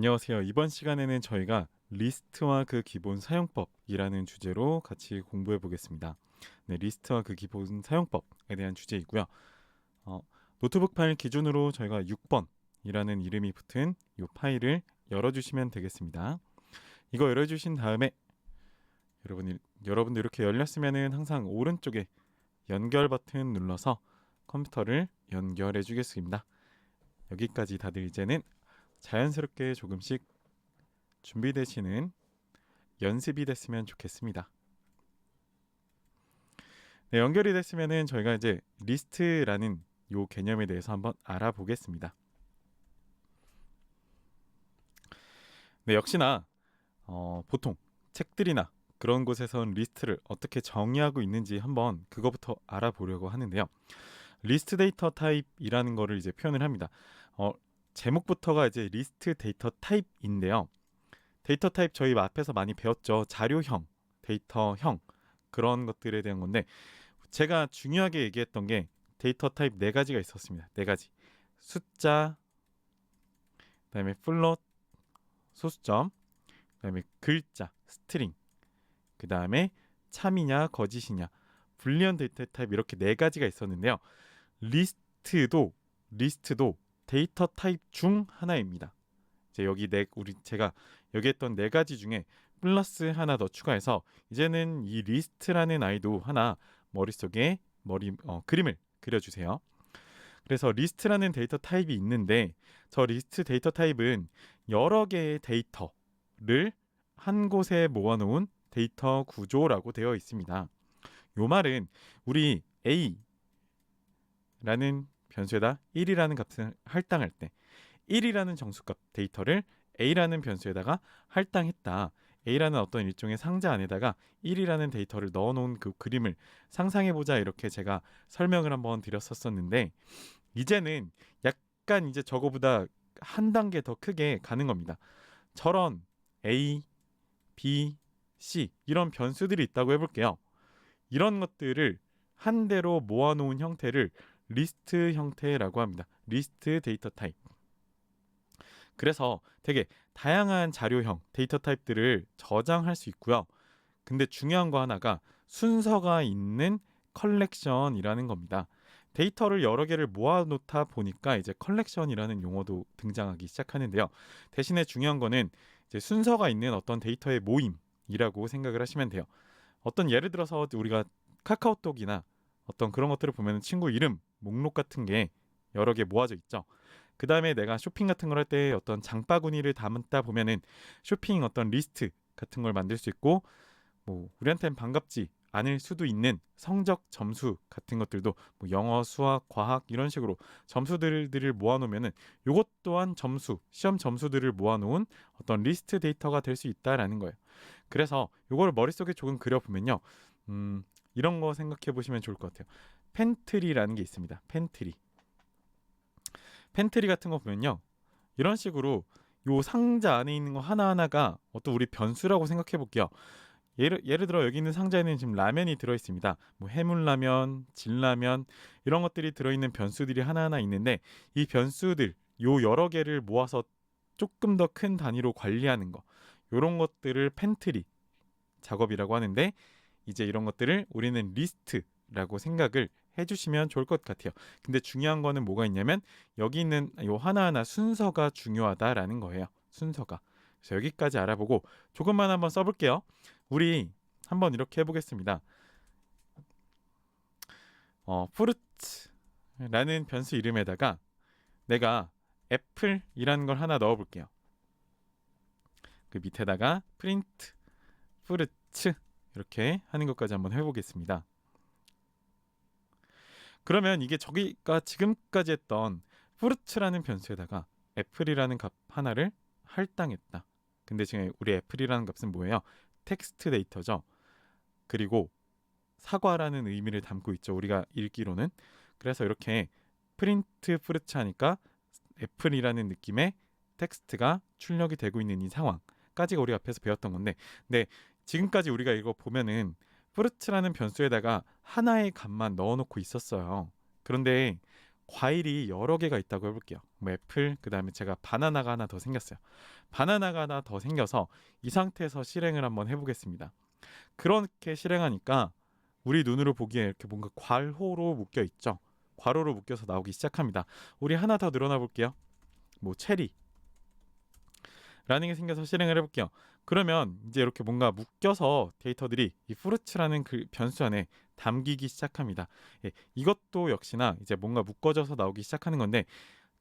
안녕하세요. 이번 시간에는 저희가 리스트와 그 기본 사용법이라는 주제로 같이 공부해 보겠습니다. 네, 리스트와 그 기본 사용법에 대한 주제이고요. 어, 노트북 파일 기준으로 저희가 6번이라는 이름이 붙은 이 파일을 열어주시면 되겠습니다. 이거 열어주신 다음에 여러분들 이렇게 열렸으면은 항상 오른쪽에 연결 버튼 눌러서 컴퓨터를 연결해 주겠습니다. 여기까지 다들 이제는 자연스럽게 조금씩 준비되시는 연습이 됐으면 좋겠습니다. 네, 연결이 됐으면은 저희가 이제 리스트라는 요 개념에 대해서 한번 알아보겠습니다. 네, 역시나 보통 책들이나 그런 곳에선 리스트를 어떻게 정의하고 있는지 한번 그거부터 알아보려고 하는데요. 리스트 데이터 타입이라는 거를 이제 표현을 합니다. 제목부터가 이제 리스트 데이터 타입인데요. 데이터 타입 저희 앞에서 많이 배웠죠. 자료형, 데이터형 그런 것들에 대한 건데 제가 중요하게 얘기했던 게 데이터 타입 네 가지가 있었습니다. 네 가지. 숫자, 그다음에 플롯, 소수점, 그다음에 글자, 스트링, 그다음에 참이냐 거짓이냐, 불리언 데이터 타입 이렇게 네 가지가 있었는데요. 리스트도 데이터 타입 중 하나입니다. 이제 제가 여기 했던 네 가지 중에 플러스 하나 더 추가해서 이제는 이 리스트라는 아이도 하나 머릿속에 그림을 그려주세요. 그래서 리스트라는 데이터 타입이 있는데 저 리스트 데이터 타입은 여러 개의 데이터를 한 곳에 모아놓은 데이터 구조라고 되어 있습니다. 요 말은 우리 A라는 변수에다 1이라는 값을 할당할 때 1이라는 정수값 데이터를 A라는 변수에다가 할당했다. A라는 어떤 일종의 상자 안에다가 1이라는 데이터를 넣어놓은 그 그림을 상상해보자 이렇게 제가 설명을 한번 드렸었는데 이제는 약간 이제 저거보다 한 단계 더 크게 가는 겁니다. 저런 A, B, C 이런 변수들이 있다고 해볼게요. 이런 것들을 한 대로 모아놓은 형태를 리스트 형태라고 합니다. 리스트 데이터 타입. 그래서 되게 다양한 자료형 데이터 타입들을 저장할 수 있고요. 근데 중요한 거 하나가 순서가 있는 컬렉션이라는 겁니다. 데이터를 여러 개를 모아놓다 보니까 이제 컬렉션이라는 용어도 등장하기 시작하는데요. 대신에 중요한 거는 이제 순서가 있는 어떤 데이터의 모임이라고 생각을 하시면 돼요. 어떤 예를 들어서 우리가 카카오톡이나 어떤 그런 것들을 보면 친구 이름, 목록 같은 게 여러 개 모아져 있죠. 그 다음에 내가 쇼핑 같은 걸 할 때 어떤 장바구니를 담다 보면은 쇼핑 어떤 리스트 같은 걸 만들 수 있고 뭐 우리한테는 반갑지 않을 수도 있는 성적 점수 같은 것들도 뭐 영어, 수학, 과학 이런 식으로 점수들을 모아놓으면은 요것 또한 시험 점수들을 모아놓은 어떤 리스트 데이터가 될 수 있다라는 거예요. 그래서 요거를 머릿속에 조금 그려보면요. 이런 거 생각해 보시면 좋을 것 같아요. 팬트리라는 게 있습니다. 팬트리 같은 거 보면요. 이런 식으로 요 상자 안에 있는 거 하나하나가 어떤 우리 변수라고 생각해 볼게요. 예를 들어 여기 있는 상자에는 지금 라면이 들어 있습니다. 뭐 해물라면, 진라면 이런 것들이 들어 있는 변수들이 하나하나 있는데 이 변수들 요 여러 개를 모아서 조금 더 큰 단위로 관리하는 거. 요런 것들을 팬트리 작업이라고 하는데 이제 이런 것들을 우리는 리스트라고 생각을 해주시면 좋을 것 같아요. 근데 중요한 거는 뭐가 있냐면 여기 있는 요 하나하나 순서가 중요하다라는 거예요. 순서가. 그래서 여기까지 알아보고 조금만 한번 써볼게요. 우리 한번 이렇게 해보겠습니다. 프루트라는 변수 이름에다가 내가 애플이라는 걸 하나 넣어볼게요. 그 밑에다가 프린트 프루트 이렇게 하는 것까지 한번 해보겠습니다. 그러면 이게 저기가 지금까지 했던 프루트라는 변수에다가 애플이라는 값 하나를 할당했다. 근데 지금 우리 애플이라는 값은 뭐예요? 텍스트 데이터죠. 그리고 사과라는 의미를 담고 있죠. 우리가 읽기로는. 그래서 이렇게 프린트 프루트 하니까 애플이라는 느낌의 텍스트가 출력이 되고 있는 이 상황까지가 우리 앞에서 배웠던 건데 네, 지금까지 우리가 이거 보면은 프루트라는 변수에다가 하나의 값만 넣어놓고 있었어요. 그런데 과일이 여러 개가 있다고 해볼게요. 뭐 애플, 그 다음에 제가 바나나가 하나 더 생겼어요. 바나나가 하나 더 생겨서 이 상태에서 실행을 한번 해보겠습니다. 그렇게 실행하니까 우리 눈으로 보기에 이렇게 뭔가 괄호로 묶여 있죠. 괄호로 묶여서 나오기 시작합니다. 우리 하나 더 늘어나 볼게요. 뭐 체리 라는 게 생겨서 실행을 해볼게요. 그러면 이제 이렇게 뭔가 묶여서 데이터들이 이 fruits라는 그 변수 안에 담기기 시작합니다. 예, 이것도 역시나 이제 뭔가 묶어져서 나오기 시작하는 건데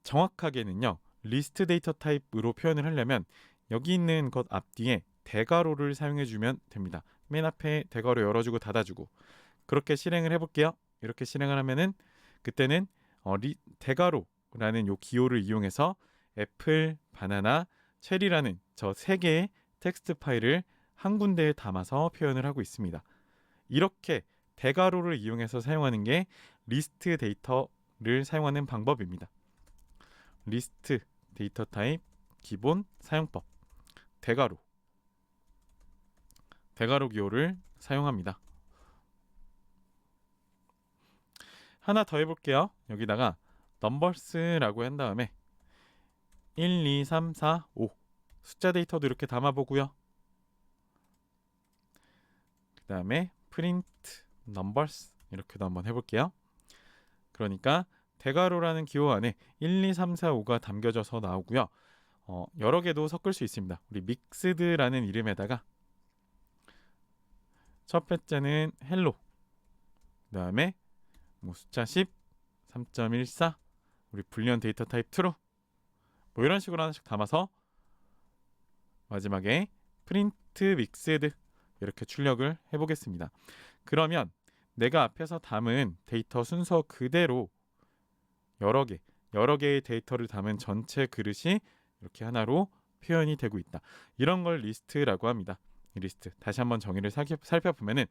정확하게는요. 리스트 데이터 타입으로 표현을 하려면 여기 있는 것 앞뒤에 대괄호를 사용해 주면 됩니다. 맨 앞에 대괄호 열어주고 닫아주고 그렇게 실행을 해볼게요. 이렇게 실행을 하면은 그때는 대괄호라는 요 기호를 이용해서 애플, 바나나, 체리라는 저 세 개의 텍스트 파일을 한 군데에 담아서 표현을 하고 있습니다. 이렇게 대괄호를 이용해서 사용하는 게 리스트 데이터를 사용하는 방법입니다. 리스트 데이터 타입 기본 사용법 대괄호 기호를 사용합니다. 하나 더 해볼게요. 여기다가 넘버스라고 한 다음에 1, 2, 3, 4, 5 숫자 데이터도 이렇게 담아보고요. 그 다음에 print numbers 이렇게도 한번 해볼게요. 그러니까 대괄호라는 기호 안에 1, 2, 3, 4, 5가 담겨져서 나오고요. 여러 개도 섞을 수 있습니다. 우리 mixed라는 이름에다가 첫 번째는 hello 그 다음에 뭐 숫자 10, 3.14 우리 불리언 데이터 타입 true 뭐 이런 식으로 하나씩 담아서 마지막에 프린트 믹스드 이렇게 출력을 해보겠습니다. 그러면 내가 앞에서 담은 데이터 순서 그대로 여러 개의 데이터를 담은 전체 그릇이 이렇게 하나로 표현이 되고 있다. 이런 걸 리스트라고 합니다. 리스트 다시 한번 정의를 살펴보면은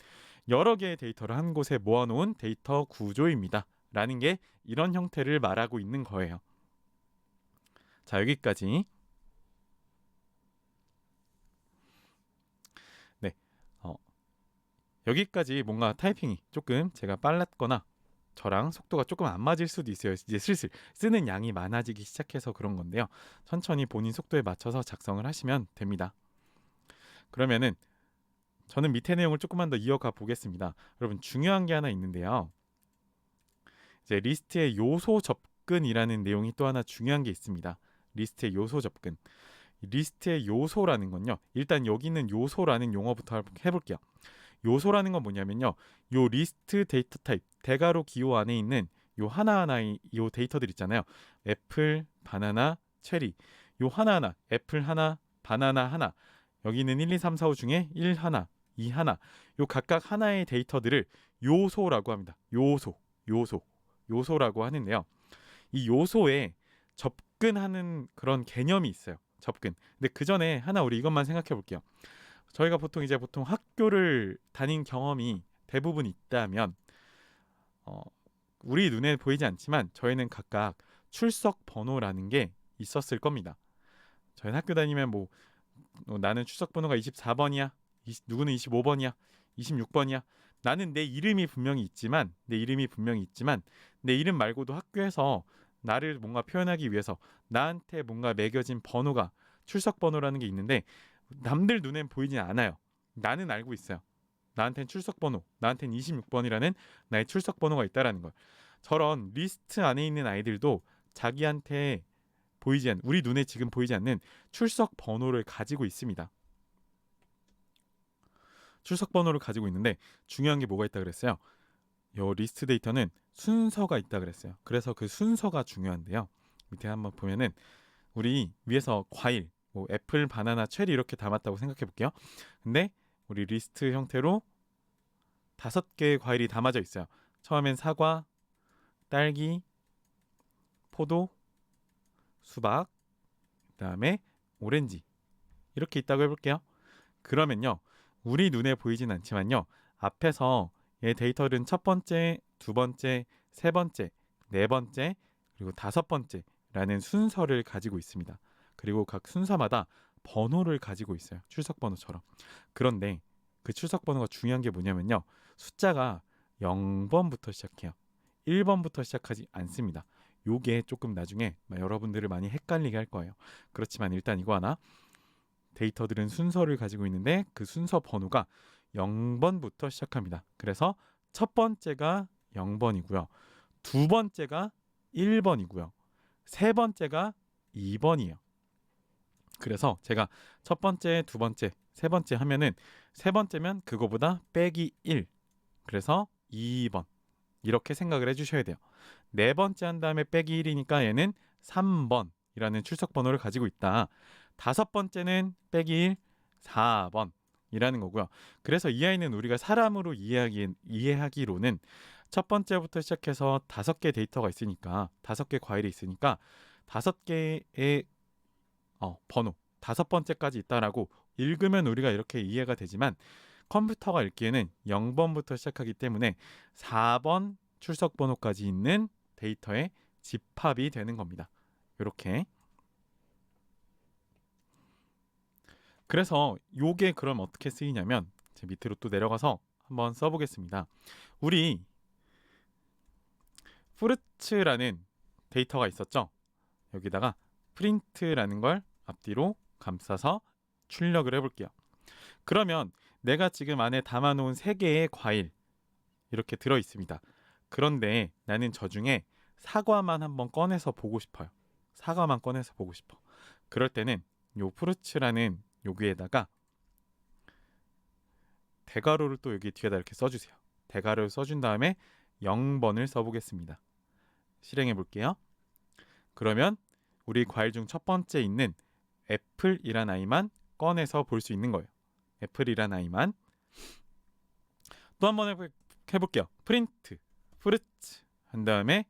여러 개의 데이터를 한 곳에 모아놓은 데이터 구조입니다. 라는 게 이런 형태를 말하고 있는 거예요. 자, 여기까지. 네, 여기까지 뭔가 타이핑이 조금 제가 빨랐거나 저랑 속도가 조금 안 맞을 수도 있어요. 이제 슬슬 쓰는 양이 많아지기 시작해서 그런 건데요. 천천히 본인 속도에 맞춰서 작성을 하시면 됩니다. 그러면은 저는 밑에 내용을 조금만 더 이어가 보겠습니다. 여러분 중요한 게 하나 있는데요. 이제 리스트의 요소 접근이라는 내용이 또 하나 중요한 게 있습니다. 리스트의 요소 접근. 리스트의 요소라는 건요. 일단 여기 있는 요소라는 용어부터 해볼게요. 요소라는 건 뭐냐면요. 요 리스트 데이터 타입 대괄호 기호 안에 있는 요 하나하나의 요 데이터들 있잖아요. 애플, 바나나, 체리. 요 하나하나 애플 하나, 바나나 하나. 여기는 1, 2, 3, 4, 5 중에 1 하나, 2 하나. 요 각각 하나의 데이터들을 요소라고 합니다. 요소라고 하는데요. 이 요소에 접근하는 그런 개념이 있어요. 접근. 근데 그 전에 하나 우리 이것만 생각해 볼게요. 저희가 보통 학교를 다닌 경험이 대부분 있다면 우리 눈에 보이지 않지만 저희는 각각 출석 번호라는 게 있었을 겁니다. 저희는 학교 다니면 나는 출석 번호가 24번이야. 누구는 25번이야. 26번이야. 나는 내 이름이 분명히 있지만 내 이름 말고도 학교에서 나를 뭔가 표현하기 위해서 나한테 뭔가 매겨진 번호가 출석 번호라는 게 있는데 남들 눈엔 보이진 않아요. 나는 알고 있어요. 나한텐 출석 번호, 나한텐 26번이라는 나의 출석 번호가 있다라는 걸. 저런 리스트 안에 있는 아이들도 자기한테 우리 눈에 지금 보이지 않는 출석 번호를 가지고 있습니다. 출석 번호를 가지고 있는데 중요한 게 뭐가 있다 그랬어요? 요 리스트 데이터는 순서가 있다 그랬어요. 그래서 그 순서가 중요한데요. 밑에 한번 보면은 우리 위에서 과일, 애플, 바나나, 체리 이렇게 담았다고 생각해 볼게요. 근데 우리 리스트 형태로 5개의 과일이 담아져 있어요. 처음엔 사과, 딸기, 포도, 수박, 그다음에 오렌지 이렇게 있다고 해볼게요. 그러면요. 우리 눈에 보이진 않지만요. 앞에서 얘 데이터는 첫 번째, 두 번째, 세 번째, 네 번째, 그리고 다섯 번째라는 순서를 가지고 있습니다. 그리고 각 순서마다 번호를 가지고 있어요. 출석 번호처럼. 그런데 그 출석 번호가 중요한 게 뭐냐면요. 숫자가 0번부터 시작해요. 1번부터 시작하지 않습니다. 요게 조금 나중에 여러분들을 많이 헷갈리게 할 거예요. 그렇지만 일단 이거 하나, 데이터들은 순서를 가지고 있는데 그 순서 번호가 0번부터 시작합니다. 그래서 첫 번째가 0번이고요. 두 번째가 1번이고요. 세 번째가 2번이에요. 그래서 제가 첫 번째, 두 번째, 세 번째 하면은 세 번째면 그거보다 빼기 1. 그래서 2번. 이렇게 생각을 해주셔야 돼요. 네 번째 한 다음에 빼기 1이니까 얘는 3번이라는 출석 번호를 가지고 있다. 다섯 번째는 빼기 1, 4번이라는 거고요. 그래서 이 아이는 우리가 사람으로 이해하기로는 첫 번째부터 시작해서 5개 데이터가 있으니까, 5개 과일이 있으니까 5개의 번호, 5번째까지 있다라고 읽으면 우리가 이렇게 이해가 되지만, 컴퓨터가 읽기에는 0번부터 시작하기 때문에 4번 출석 번호까지 있는 데이터의 집합이 되는 겁니다. 이렇게. 그래서 요게 그럼 어떻게 쓰이냐면, 제 밑으로 또 내려가서 한번 써보겠습니다. 우리 프루츠라는 데이터가 있었죠. 여기다가 프린트라는 걸 앞뒤로 감싸서 출력을 해볼게요. 그러면 내가 지금 안에 담아놓은 3개의 과일 이렇게 들어 있습니다. 그런데 나는 저 중에 사과만 한번 꺼내서 보고 싶어요. 사과만 꺼내서 보고 싶어. 그럴 때는 요 프루츠라는 여기에다가 대괄호를 또 여기 뒤에다 이렇게 써주세요. 대괄호를 써준 다음에 0번을 써보겠습니다. 실행해 볼게요. 그러면 우리 과일 중 첫 번째 있는 애플이란 아이만 꺼내서 볼 수 있는 거예요. 애플이란 아이만. 또 한번 해볼게요. 프린트, 프루츠 한 다음에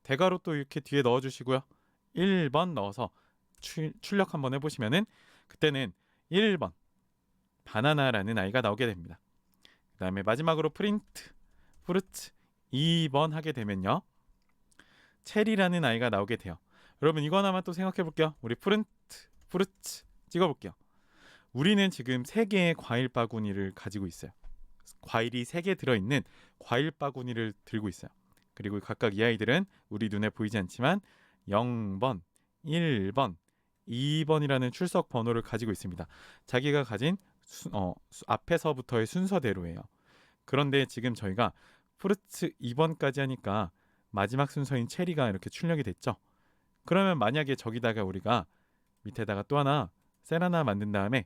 대괄호 또 이렇게 뒤에 넣어주시고요. 1번 넣어서 출력 한번 해보시면은 그때는 1번 바나나라는 아이가 나오게 됩니다. 그 다음에 마지막으로 프린트, 프루츠 2번 하게 되면요, 체리라는 아이가 나오게 돼요. 여러분 이거 하나만 또 생각해 볼게요. 우리 프린트, 프루츠 찍어 볼게요. 우리는 지금 3개의 과일 바구니를 가지고 있어요. 과일이 3개 들어있는 과일 바구니를 들고 있어요. 그리고 각각 이 아이들은 우리 눈에 보이지 않지만 0번, 1번, 2번이라는 출석 번호를 가지고 있습니다. 자기가 가진 앞에서부터의 순서대로예요. 그런데 지금 저희가 프루츠 2번까지 하니까 마지막 순서인 체리가 이렇게 출력이 됐죠. 그러면 만약에 저기다가 우리가 밑에다가 또 하나 셀 하나 만든 다음에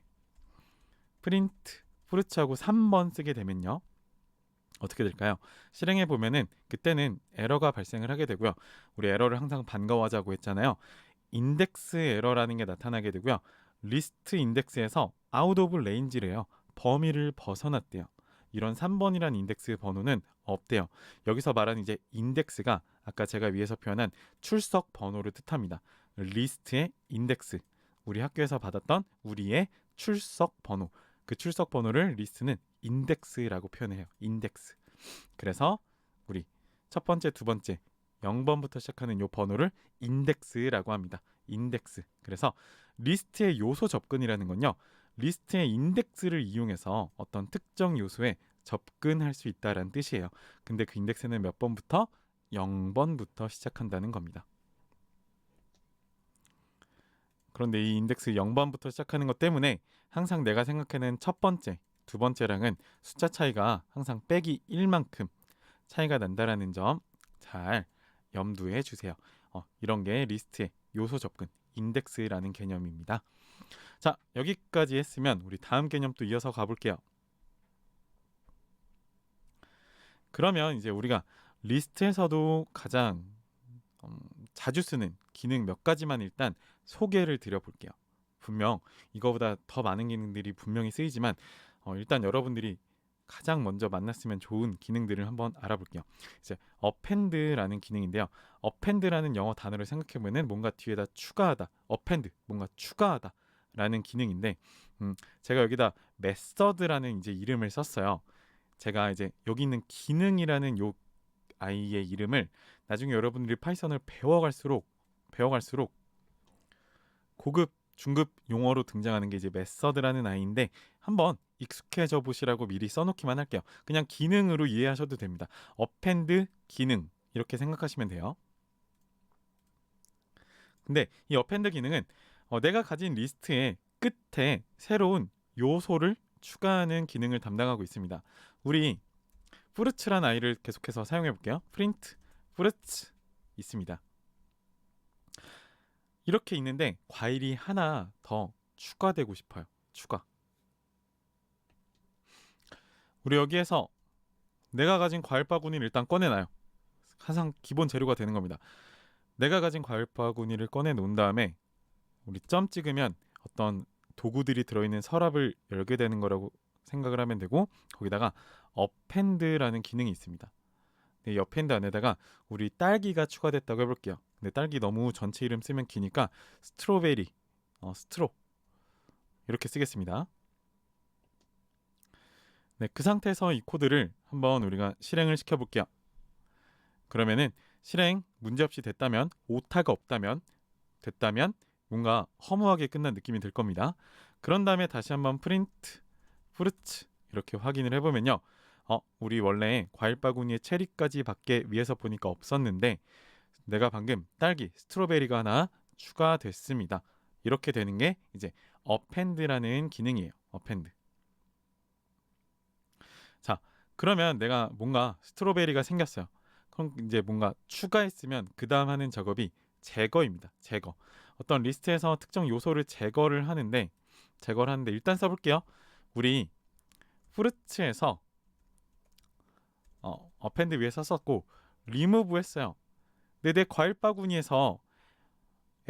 프린트 프루츠하고 3번 쓰게 되면요, 어떻게 될까요? 실행해 보면은 그때는 에러가 발생을 하게 되고요. 우리 에러를 항상 반가워하자고 했잖아요. 인덱스 에러라는 게 나타나게 되고요. 리스트 인덱스에서 아웃 오브 레인지래요. 범위를 벗어났대요. 이런 3번이란 인덱스 번호는 없대요. 여기서 말하는 이제 인덱스가 아까 제가 위에서 표현한 출석 번호를 뜻합니다. 리스트의 인덱스, 우리 학교에서 받았던 우리의 출석 번호, 그 출석 번호를 리스트는 인덱스라고 표현해요. 인덱스. 그래서 우리 첫 번째, 두 번째 0번부터 시작하는 요 번호를 인덱스라고 합니다. 인덱스. 그래서 리스트의 요소 접근이라는 건요, 리스트의 인덱스를 이용해서 어떤 특정 요소에 접근할 수 있다라는 뜻이에요. 근데 그 인덱스는 몇 번부터? 0번부터 시작한다는 겁니다. 그런데 이 인덱스 0번부터 시작하는 것 때문에 항상 내가 생각하는 첫 번째, 두 번째랑은 숫자 차이가 항상 빼기 1만큼 차이가 난다라는 점 잘 염두해 주세요. 이런 게 리스트의 요소 접근, 인덱스라는 개념입니다. 자, 여기까지 했으면 우리 다음 개념 또 이어서 가볼게요. 그러면 이제 우리가 리스트에서도 가장 자주 쓰는 기능 몇 가지만 일단 소개를 드려볼게요. 분명 이거보다 더 많은 기능들이 분명히 쓰이지만 일단 여러분들이 가장 먼저 만났으면 좋은 기능들을 한번 알아볼게요. 이제 append라는 기능인데요. append라는 영어 단어를 생각해보면 뭔가 뒤에다 추가하다, append 뭔가 추가하다 라는 기능인데, 제가 여기다 method라는 이제 이름을 썼어요. 제가 이제 여기 있는 기능이라는 요 아이의 이름을 나중에 여러분들이 파이썬을 배워갈수록 고급, 중급 용어로 등장하는 게 이제 method라는 아이인데, 한번 익숙해져 보시라고 미리 써놓기만 할게요. 그냥 기능으로 이해하셔도 됩니다. append 기능 이렇게 생각하시면 돼요. 근데 이 어펜드 기능은 내가 가진 리스트의 끝에 새로운 요소를 추가하는 기능을 담당하고 있습니다. 우리 프루츠란 아이를 계속해서 사용해 볼게요. 프린트 프루츠 있습니다. 이렇게 있는데 과일이 하나 더 추가되고 싶어요. 추가. 우리 여기에서 내가 가진 과일 바구니를 일단 꺼내놔요. 항상 기본 재료가 되는 겁니다. 내가 가진 과일 바구니를 꺼내 놓은 다음에 우리 점 찍으면 어떤 도구들이 들어있는 서랍을 열게 되는 거라고 생각을 하면 되고, 거기다가 어펜드라는 기능이 있습니다. 이 어펜드 안에다가 우리 딸기가 추가됐다고 해볼게요. 근데 딸기 너무 전체 이름 쓰면 기니까 스트로베리, 스트로 이렇게 쓰겠습니다. 네, 그 상태에서 이 코드를 한번 우리가 실행을 시켜볼게요. 그러면은 실행 문제없이 됐다면, 오타가 없다면, 됐다면 뭔가 허무하게 끝난 느낌이 들 겁니다. 그런 다음에 다시 한번 프린트 프루츠 이렇게 확인을 해보면요, 우리 원래 과일 바구니에 체리까지 밖에 위에서 보니까 없었는데 내가 방금 딸기, 스트로베리가 하나 추가됐습니다. 이렇게 되는 게 이제 어펜드라는 기능이에요. 어펜드. 자, 그러면 내가 뭔가 스트로베리가 생겼어요. 그럼 이제 뭔가 추가했으면 그 다음 하는 작업이 제거입니다. 제거. 어떤 리스트에서 특정 요소를 제거를 하는데 일단 써볼게요. 우리 프루츠에서 어펜드 위에 썼었고 리무브 했어요. 근데 내 과일 바구니에서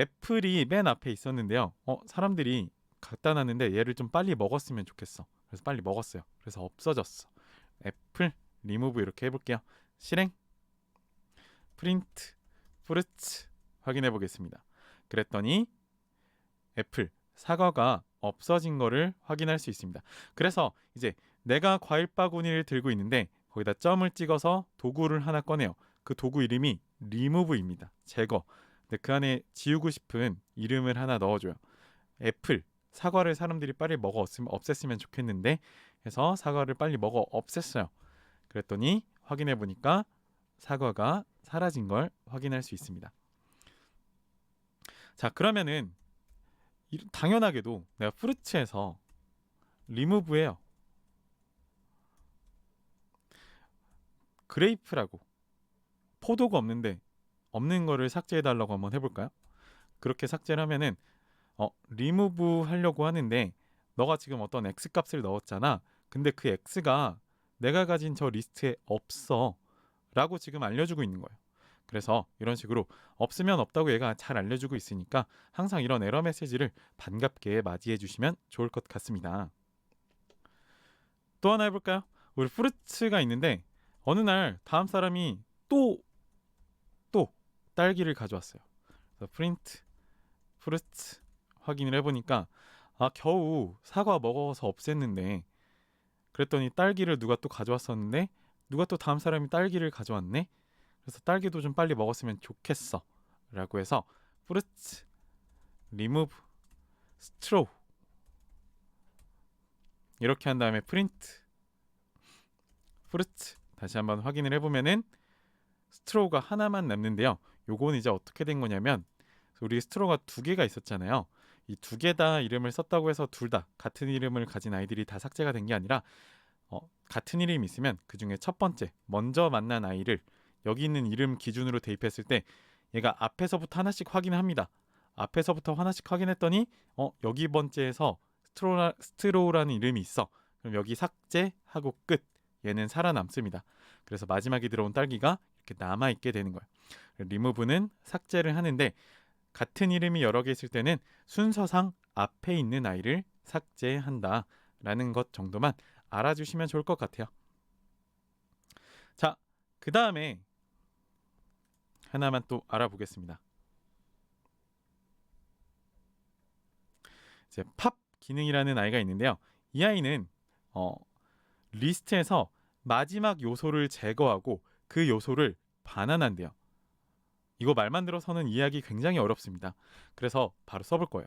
애플이 맨 앞에 있었는데요. 사람들이 갖다 놨는데 얘를 좀 빨리 먹었으면 좋겠어. 그래서 빨리 먹었어요. 그래서 없어졌어. 애플 리무브 이렇게 해볼게요. 실행 프린트 프루츠 확인해 보겠습니다. 그랬더니 애플 사과가 없어진 거를 확인할 수 있습니다. 그래서 이제 내가 과일 바구니를 들고 있는데 거기다 점을 찍어서 도구를 하나 꺼내요. 그 도구 이름이 리무브입니다. 제거. 근데 그 안에 지우고 싶은 이름을 하나 넣어줘요. 애플 사과를 사람들이 빨리 먹어 없앴으면 좋겠는데 해서 사과를 빨리 먹어 없앴어요. 그랬더니 확인해 보니까 사과가 사라진 걸 확인할 수 있습니다. 자, 그러면은 당연하게도 내가 프루츠에서 리무브해요. 그레이프라고 포도가 없는데 없는 거를 삭제해 달라고 한번 해볼까요? 그렇게 삭제를 하면은 리무브 하려고 하는데 너가 지금 어떤 X 값을 넣었잖아. 근데 그 X가 내가 가진 저 리스트에 없어 라고 지금 알려주고 있는 거예요. 그래서 이런 식으로 없으면 없다고 얘가 잘 알려주고 있으니까 항상 이런 에러 메시지를 반갑게 맞이해 주시면 좋을 것 같습니다. 또 하나 해볼까요? 우리 프루츠가 있는데 어느 날 다음 사람이 또 딸기를 가져왔어요. 그래서 프린트 프루츠 확인을 해보니까 겨우 사과 먹어서 없앴는데, 그랬더니 딸기를 누가 또 가져왔었는데 누가 또 다음 사람이 딸기를 가져왔네. 그래서 딸기도 좀 빨리 먹었으면 좋겠어 라고 해서 프루츠 리무브 스트로우 이렇게 한 다음에 프린트 프루츠 다시 한번 확인을 해보면은 스트로우가 하나만 남는데요. 요건 이제 어떻게 된 거냐면 우리 스트로우가 두 개가 있었잖아요. 이 두 개 다 이름을 썼다고 해서 둘 다 같은 이름을 가진 아이들이 다 삭제가 된 게 아니라 같은 이름이 있으면 그 중에 첫 번째 먼저 만난 아이를 여기 있는 이름 기준으로 대입했을 때 얘가 앞에서부터 하나씩 확인합니다. 앞에서부터 하나씩 확인했더니 여기 번째에서 스트로우라는 이름이 있어. 그럼 여기 삭제하고 끝. 얘는 살아남습니다. 그래서 마지막에 들어온 딸기가 이렇게 남아있게 되는 거예요. 리무브는 삭제를 하는데 같은 이름이 여러 개 있을 때는 순서상 앞에 있는 아이를 삭제한다라는 것 정도만 알아주시면 좋을 것 같아요. 자, 그 다음에 하나만 또 알아보겠습니다. 이제 팝 기능이라는 아이가 있는데요. 이 아이는 리스트에서 마지막 요소를 제거하고 그 요소를 반환한대요. 이거 말만 들어서는 이해하기 굉장히 어렵습니다. 그래서 바로 써볼 거예요.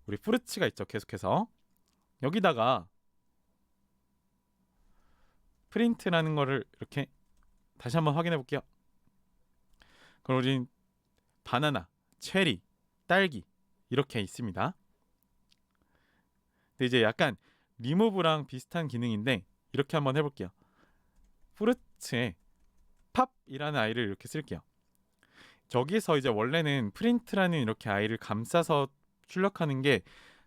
우리 프루츠가 있죠. 계속해서 여기다가 프린트라는 거를 이렇게 다시 한번 확인해 볼게요. 그럼 우린 바나나, 체리, 딸기 이렇게 있습니다. 근데 이제 약간 리무브랑 비슷한 기능인데 이렇게 한번 해볼게요. 프루츠에 팝이라는 아이를 이렇게 쓸게요. 저기서 이제 원래는 프린트라는 이렇게 아이를 감싸서 출력하는 게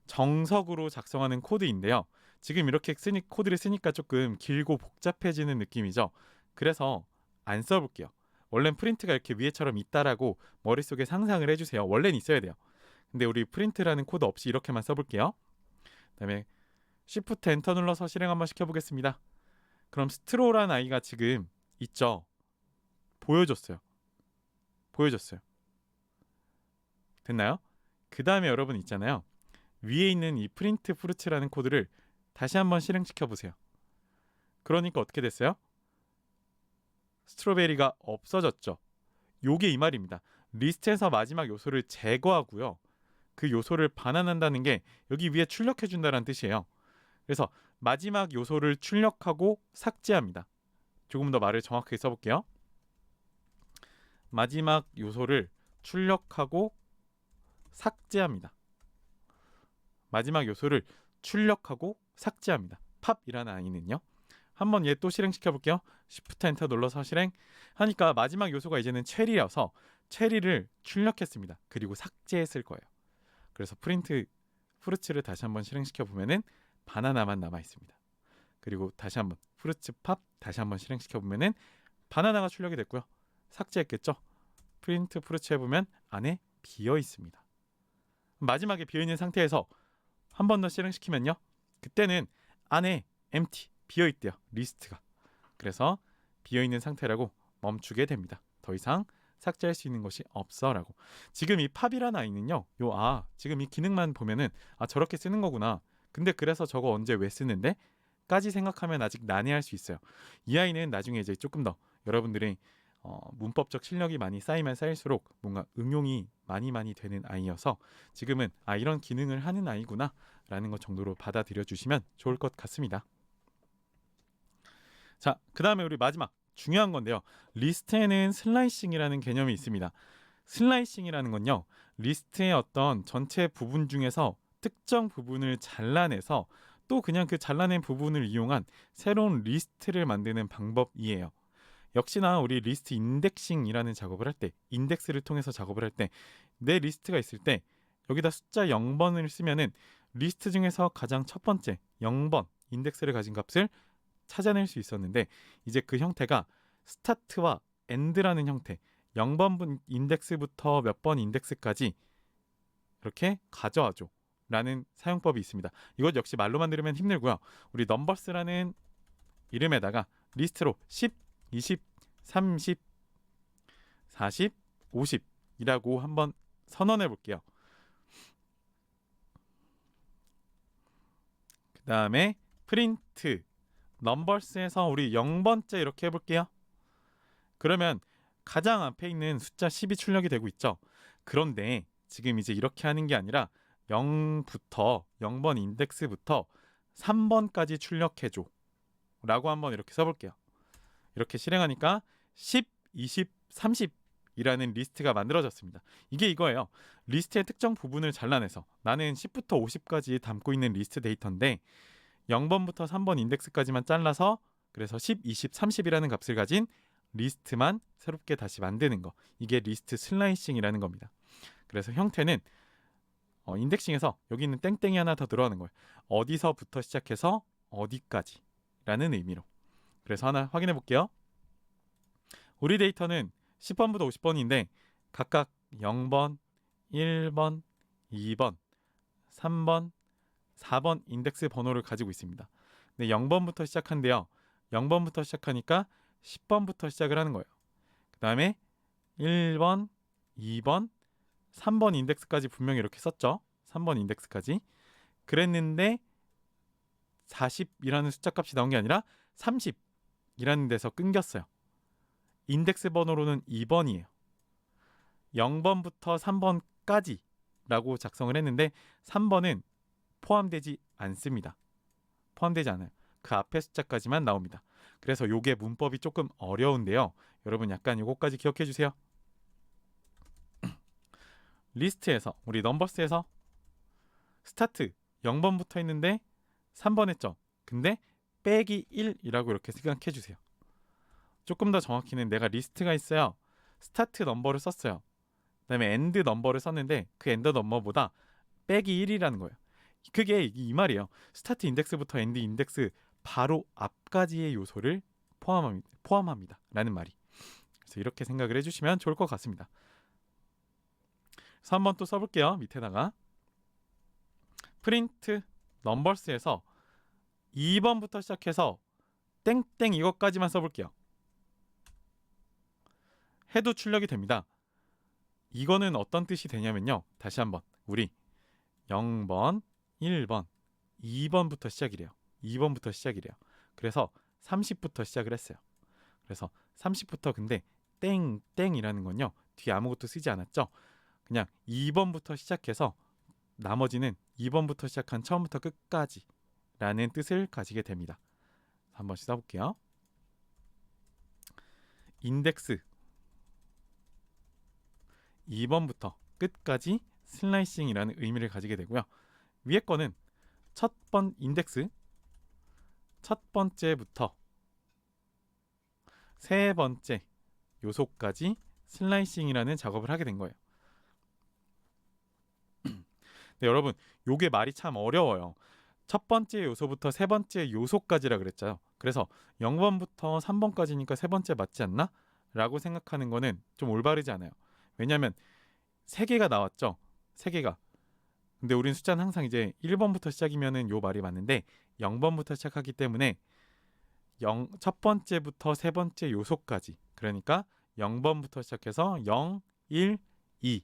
정석으로 작성하는 코드인데요. 지금 이렇게 코드를 쓰니까 조금 길고 복잡해지는 느낌이죠. 그래서 안 써볼게요. 원래는 프린트가 이렇게 위에처럼 있다라고 머릿속에 상상을 해주세요. 원래는 있어야 돼요. 근데 우리 프린트라는 코드 없이 이렇게만 써볼게요. 그다음에 Shift 엔터 눌러서 실행 한번 시켜보겠습니다. 그럼 스트로라는 아이가 지금 있죠. 보여줬어요. 됐나요? 그 다음에 여러분 있잖아요. 위에 있는 이 프린트 프루츠라는 코드를 다시 한번 실행시켜 보세요. 그러니까 어떻게 됐어요? 스트로베리가 없어졌죠. 요게 이 말입니다. 리스트에서 마지막 요소를 제거하고요. 그 요소를 반환한다는 게 여기 위에 출력해 준다는 뜻이에요. 그래서 마지막 요소를 출력하고 삭제합니다. 조금 더 말을 정확하게 써볼게요. 마지막 요소를 출력하고 삭제합니다. 마지막 요소를 출력하고 삭제합니다. 팝이라는 아이는요. 한번 얘 또 실행시켜 볼게요. Shift 엔터 눌러서 실행 하니까 마지막 요소가 이제는 체리여서 체리를 출력했습니다. 그리고 삭제했을 거예요. 그래서 프린트 프루츠를 다시 한번 실행시켜 보면은 바나나만 남아 있습니다. 그리고 다시 한번 프루츠 팝 다시 한번 실행시켜 보면은 바나나가 출력이 됐고요. 삭제했겠죠. 프린트 프루츠 해보면 안에 비어 있습니다. 마지막에 비어 있는 상태에서 한 번 더 실행시키면요. 그때는 안에 empty 비어 있대요. 리스트가. 그래서 비어 있는 상태라고 멈추게 됩니다. 더 이상 삭제할 수 있는 것이 없어라고. 지금 이 팝이라는 아이는요. 지금 이 기능만 보면은 저렇게 쓰는 거구나. 근데 그래서 저거 언제 왜 쓰는데? 까지 생각하면 아직 난해할 수 있어요. 이 아이는 나중에 이제 조금 더 여러분들이 문법적 실력이 많이 쌓이면 쌓일수록 뭔가 응용이 많이 되는 아이여서 지금은 이런 기능을 하는 아이구나 라는 것 정도로 받아들여 주시면 좋을 것 같습니다. 자, 그 다음에 우리 마지막 중요한 건데요. 리스트에는 슬라이싱이라는 개념이 있습니다. 슬라이싱이라는 건요. 리스트의 어떤 전체 부분 중에서 특정 부분을 잘라내서 또 그냥 그 잘라낸 부분을 이용한 새로운 리스트를 만드는 방법이에요. 역시나 우리 리스트 인덱싱이라는 작업을 할 때, 인덱스를 통해서 작업을 할 때 내 리스트가 있을 때 여기다 숫자 0번을 쓰면은 리스트 중에서 가장 첫 번째 0번 인덱스를 가진 값을 찾아낼 수 있었는데 이제 그 형태가 스타트와 엔드라는 형태 0번 인덱스부터 몇 번 인덱스까지 이렇게 가져와줘 라는 사용법이 있습니다. 이것 역시 말로만 들으면 힘들고요. 우리 넘버스라는 이름에다가 리스트로 10, 20, 30, 40, 50이라고 한번 선언해 볼게요. 그 다음에 프린트 넘버스에서 우리 0번째 이렇게 해볼게요. 그러면 가장 앞에 있는 숫자 10이 출력이 되고 있죠. 그런데 지금 이제 이렇게 하는 게 아니라 0부터 0번 인덱스부터 3번까지 출력해줘 라고 한번 이렇게 써볼게요. 이렇게 실행하니까 10, 20, 30 이라는 리스트가 만들어졌습니다. 이게 이거예요. 리스트의 특정 부분을 잘라내서 나는 10부터 50까지 담고 있는 리스트 데이터인데 0번부터 3번 인덱스까지만 잘라서 그래서 10, 20, 30이라는 값을 가진 리스트만 새롭게 다시 만드는 거. 이게 리스트 슬라이싱이라는 겁니다. 그래서 형태는 인덱싱에서 여기 있는 땡땡이 하나 더 들어가는 거예요. 어디서부터 시작해서 어디까지 라는 의미로. 그래서 하나 확인해 볼게요. 우리 데이터는 10번부터 50번인데 각각 0번, 1번, 2번, 3번, 4번 인덱스 번호를 가지고 있습니다. 근데 0번부터 시작한데요. 0번부터 시작하니까 10번부터 시작을 하는 거예요. 그 다음에 1번, 2번, 3번 인덱스까지 분명히 이렇게 썼죠. 3번 인덱스까지. 그랬는데 40이라는 숫자 값이 나온 게 아니라 30이라는 데서 끊겼어요. 인덱스 번호로는 2번이에요. 0번부터 3번까지 라고 작성을 했는데 3번은 포함되지 않습니다. 포함되지 않아요. 그 앞에 숫자까지만 나옵니다. 그래서 요게 문법이 조금 어려운데요. 여러분 약간 요거까지 기억해 주세요. 리스트에서 우리 넘버스에서 스타트 0번 붙어 있는데 3번 했죠. 근데 빼기 1이라고 이렇게 생각해 주세요. 조금 더 정확히는 내가 리스트가 있어요. 스타트 넘버를 썼어요. 그다음에 엔드 넘버를 썼는데 그 엔드 넘버보다 빼기 1이라는 거예요. 그게 이 말이에요. 스타트 인덱스부터 엔드 인덱스 바로 앞까지의 요소를 포함합니다. 라는 말이. 그래서 이렇게 생각을 해주시면 좋을 것 같습니다. 그래서 한번 또 써볼게요. 밑에다가 프린트 넘버스에서 2번부터 시작해서 땡땡 이것까지만 써볼게요. 해도 출력이 됩니다. 이거는 어떤 뜻이 되냐면요. 다시 한번 우리 0번, 1번, 2번부터 시작이래요. 2번부터 시작이래요. 그래서 30부터 시작을 했어요. 그래서 30부터 근데 땡땡이라는 건요. 뒤에 아무것도 쓰지 않았죠. 그냥 2번부터 시작해서 나머지는 2번부터 시작한 처음부터 끝까지 라는 뜻을 가지게 됩니다. 한번 써볼게요. 인덱스 2번부터 끝까지 슬라이싱이라는 의미를 가지게 되고요. 위에 거는 인덱스 첫 번째부터 세 번째 요소까지 슬라이싱이라는 작업을 하게 된 거예요. 네, 여러분, 요게 말이 참 어려워요. 첫 번째 요소부터 세 번째 요소까지라 그랬잖아요. 그래서 0번부터 3번까지니까 세 번째 맞지 않나? 라고 생각하는 거는 좀 올바르지 않아요. 왜냐하면 세 개가 나왔죠. 세 개가. 근데 우린 숫자는 항상 이제 1번부터 시작이면은 요 말이 맞는데 0번부터 시작하기 때문에 첫 번째부터 세 번째 요소까지. 그러니까 0번부터 시작해서 0, 1, 2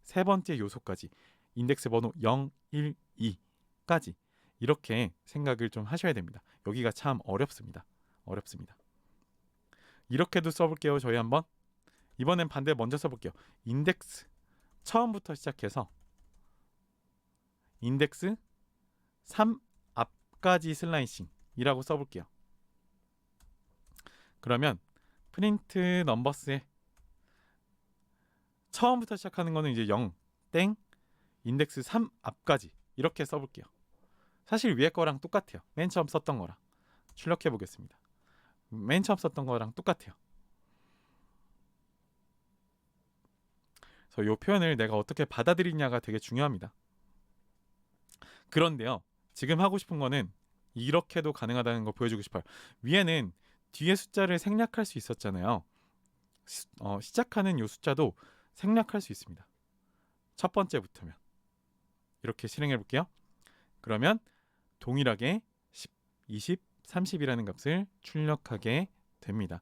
세 번째 요소까지. 인덱스 번호 0, 1, 2까지 이렇게 생각을 좀 하셔야 됩니다. 여기가 참 어렵습니다. 이렇게도 써볼게요. 저희 한번. 이번엔 반대 먼저 써볼게요. 인덱스 처음부터 시작해서 인덱스 3 앞까지 슬라이싱이라고 써볼게요. 그러면 프린트 넘버스에 처음부터 시작하는 거는 이제 0, 땡, 인덱스 3 앞까지 이렇게 써볼게요. 사실 위에 거랑 똑같아요. 맨 처음 썼던 거랑. 출력해 보겠습니다. 맨 처음 썼던 거랑 똑같아요. 그래서 이 표현을 내가 어떻게 받아들이냐가 되게 중요합니다. 그런데요. 지금 하고 싶은 거는 이렇게도 가능하다는 거 보여주고 싶어요. 위에는 뒤에 숫자를 생략할 수 있었잖아요. 시작하는 이 숫자도 생략할 수 있습니다. 첫 번째부터면. 이렇게 실행해 볼게요. 그러면 동일하게 10, 20, 30이라는 값을 출력하게 됩니다.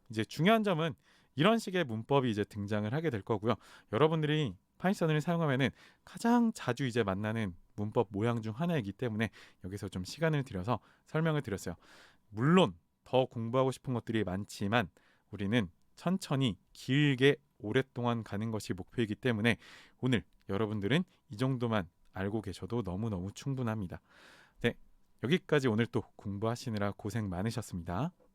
이제 중요한 점은 이런 식의 문법이 이제 등장을 하게 될 거고요. 여러분들이 파이썬을 사용하면은 가장 자주 이제 만나는 문법 모양 중 하나이기 때문에 여기서 좀 시간을 들여서 설명을 드렸어요. 물론 더 공부하고 싶은 것들이 많지만 우리는 천천히 길게 오랫동안 가는 것이 목표이기 때문에 오늘 여러분들은 이 정도만 알고 계셔도 너무너무 충분합니다. 네, 여기까지 오늘 또 공부하시느라 고생 많으셨습니다.